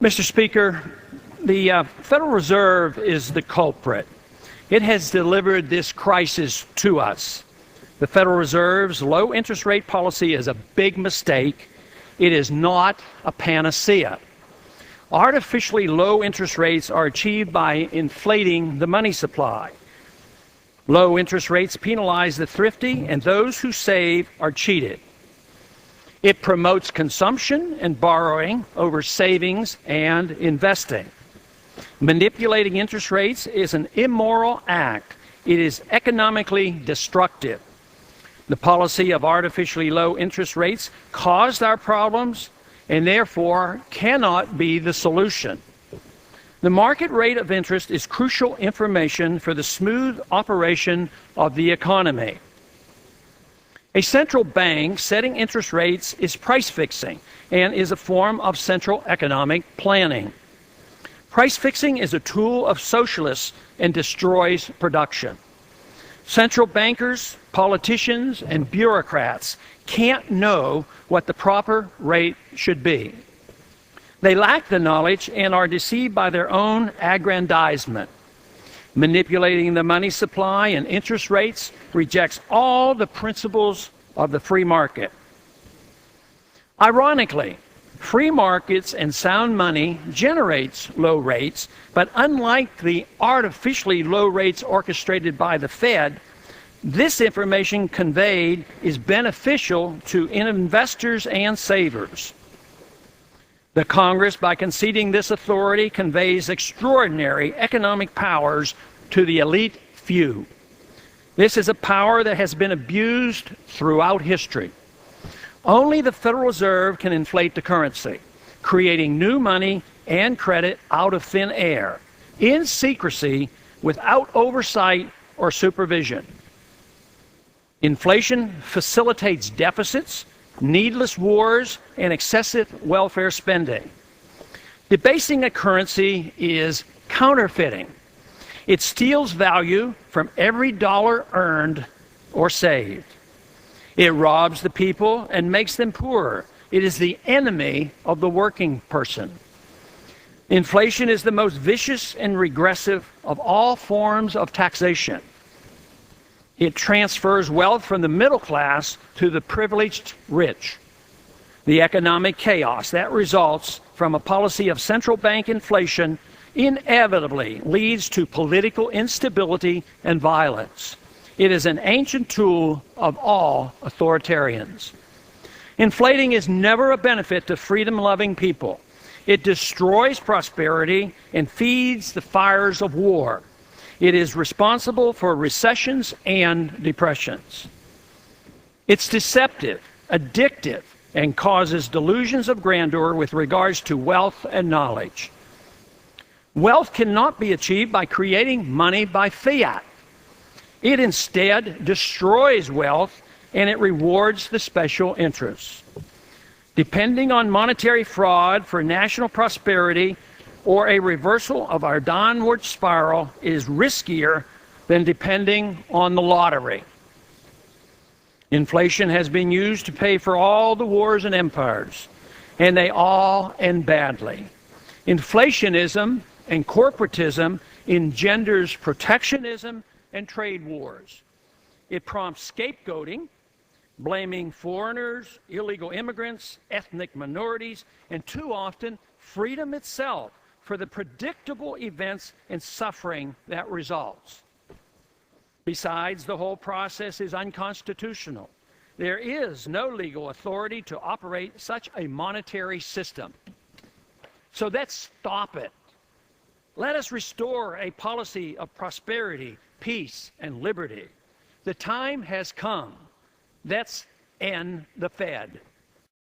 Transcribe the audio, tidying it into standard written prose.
Mr. Speaker, the Federal Reserve is the culprit. It has delivered this crisis to us. The Federal Reserve's low interest rate policy is a big mistake. It is not a panacea. Artificially low interest rates are achieved by inflating the money supply. Low interest rates penalize the thrifty, and those who save are cheated. It promotes consumption and borrowing over savings and investing. Manipulating interest rates is an immoral act. It is economically destructive. The policy of artificially low interest rates caused our problems and therefore cannot be the solution. The market rate of interest is crucial information for the smooth operation of the economy. A central bank setting interest rates is price fixing and is a form of central economic planning. Price fixing is a tool of socialists and destroys production. Central bankers, politicians, and bureaucrats can't know what the proper rate should be. They lack the knowledge and are deceived by their own aggrandizement. Manipulating the money supply and interest rates rejects all the principles of the free market. Ironically, free markets and sound money generates low rates, but unlike the artificially low rates orchestrated by the Fed, this information conveyed is beneficial to investors and savers. The Congress, by conceding this authority, conveys extraordinary economic powers to the elite few. This is a power that has been abused throughout history. Only the Federal Reserve can inflate the currency, creating new money and credit out of thin air, in secrecy, without oversight or supervision. Inflation facilitates deficits, needless wars, and excessive welfare spending. Debasing a currency is counterfeiting. It steals value from every dollar earned or saved. It robs the people and makes them poorer. It is the enemy of the working person. Inflation is the most vicious and regressive of all forms of taxation. It transfers wealth from the middle class to the privileged rich. The economic chaos that results from a policy of central bank inflation inevitably leads to political instability and violence. It is an ancient tool of all authoritarians. Inflating is never a benefit to freedom-loving people. It destroys prosperity and feeds the fires of war. It is responsible for recessions and depressions. It's deceptive, addictive, and causes delusions of grandeur with regards to wealth and knowledge. Wealth cannot be achieved by creating money by fiat. It instead destroys wealth, and it rewards the special interests. Depending on monetary fraud for national prosperity or a reversal of our downward spiral is riskier than depending on the lottery. Inflation has been used to pay for all the wars and empires, and they all end badly. Inflationism and corporatism engenders protectionism and trade wars. It prompts scapegoating, blaming foreigners, illegal immigrants, ethnic minorities, and too often freedom itself for the predictable events and suffering that results. Besides, the whole process is unconstitutional. There is no legal authority to operate such a monetary system. So let's stop it. Let us restore a policy of prosperity, peace, and liberty. The time has come. Let's end the Fed.